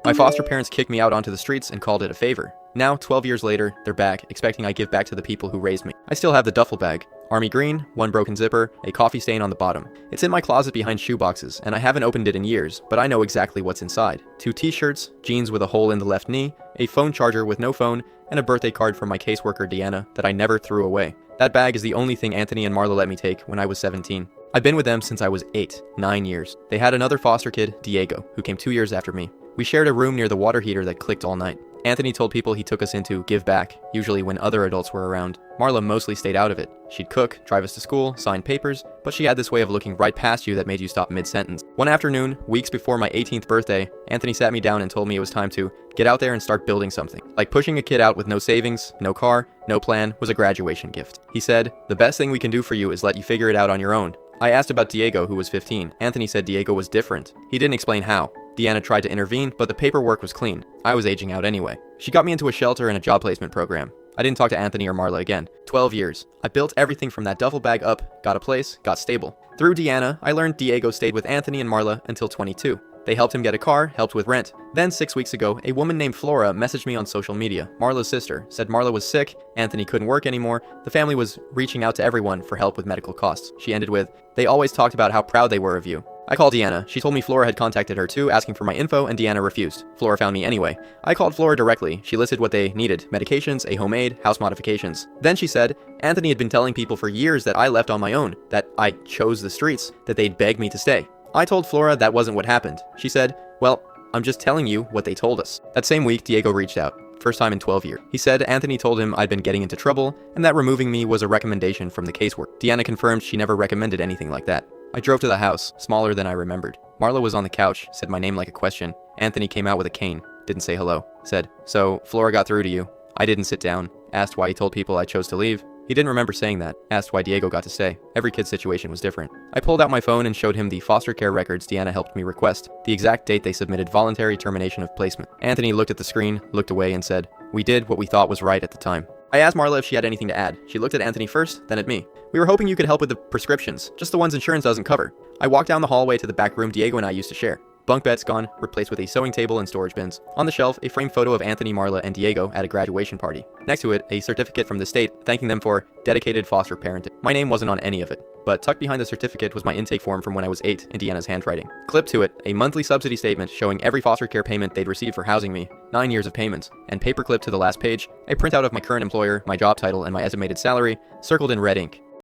My foster parents kicked me out onto the streets and called it a favor. Now, 12 years later, they're back, expecting I give back to the people who raised me. I still have the duffel bag. Army green, one broken zipper, a coffee stain on the bottom. It's in my closet behind shoeboxes, and I haven't opened it in years, but I know exactly what's inside. 2 t-shirts, jeans with a hole in the left knee, a phone charger with no phone, and a birthday card from my caseworker Deanna that I never threw away. That bag is the only thing Anthony and Marla let me take when I was 17. I've been with them since I was 8, 9 years. They had another foster kid, Diego, who came 2 years after me. We shared a room near the water heater that clicked all night. Anthony told people he took us in to give back, usually when other adults were around. Marla mostly stayed out of it. She'd cook, drive us to school, sign papers, but she had this way of looking right past you that made you stop mid-sentence. One afternoon, weeks before my 18th birthday, Anthony sat me down and told me it was time to get out there and start building something. Like pushing a kid out with no savings, no car, no plan was a graduation gift. He said, "The best thing we can do for you is let you figure it out on your own." I asked about Diego, who was 15. Anthony said Diego was different. He didn't explain how. Deanna tried to intervene, but the paperwork was clean. I was aging out anyway. She got me into a shelter and a job placement program. I didn't talk to Anthony or Marla again. 12 years. I built everything from that duffel bag up, got a place, got stable. Through Deanna, I learned Diego stayed with Anthony and Marla until 22. They helped him get a car, helped with rent. Then 6 weeks ago, a woman named Flora messaged me on social media. Marla's sister said Marla was sick, Anthony couldn't work anymore, the family was reaching out to everyone for help with medical costs. She ended with, "They always talked about how proud they were of you." I called Deanna. She told me Flora had contacted her too, asking for my info, and Deanna refused. Flora found me anyway. I called Flora directly. She listed what they needed: medications, a homemade, house modifications. Then she said, Anthony had been telling people for years that I left on my own, that I chose the streets, that they'd beg me to stay. I told Flora that wasn't what happened. She said, "Well, I'm just telling you what they told us." That same week, Diego reached out. First time in 12 years. He said Anthony told him I'd been getting into trouble, and that removing me was a recommendation from the casework. Deanna confirmed she never recommended anything like that. I drove to the house, smaller than I remembered. Marla was on the couch, said my name like a question. Anthony came out with a cane, didn't say hello. Said, "So, Flora got through to you." I didn't sit down. Asked why he told people I chose to leave. He didn't remember saying that. Asked why Diego got to stay. Every kid's situation was different. I pulled out my phone and showed him the foster care records Deanna helped me request, the exact date they submitted voluntary termination of placement. Anthony looked at the screen, looked away, and said, "We did what we thought was right at the time." I asked Marla if she had anything to add. She looked at Anthony first, then at me. "We were hoping you could help with the prescriptions, just the ones insurance doesn't cover." I walked down the hallway to the back room Diego and I used to share. Bunk beds gone, replaced with a sewing table and storage bins. On the shelf, a framed photo of Anthony, Marla, and Diego at a graduation party. Next to it, a certificate from the state thanking them for dedicated foster parenting. My name wasn't on any of it, but tucked behind the certificate was my intake form from when I was 8 in Deanna's handwriting. Clipped to it, a monthly subsidy statement showing every foster care payment they'd received for housing me, 9 years of payments, and paperclip to the last page, a printout of my current employer, my job title, and my estimated salary, circled in red ink.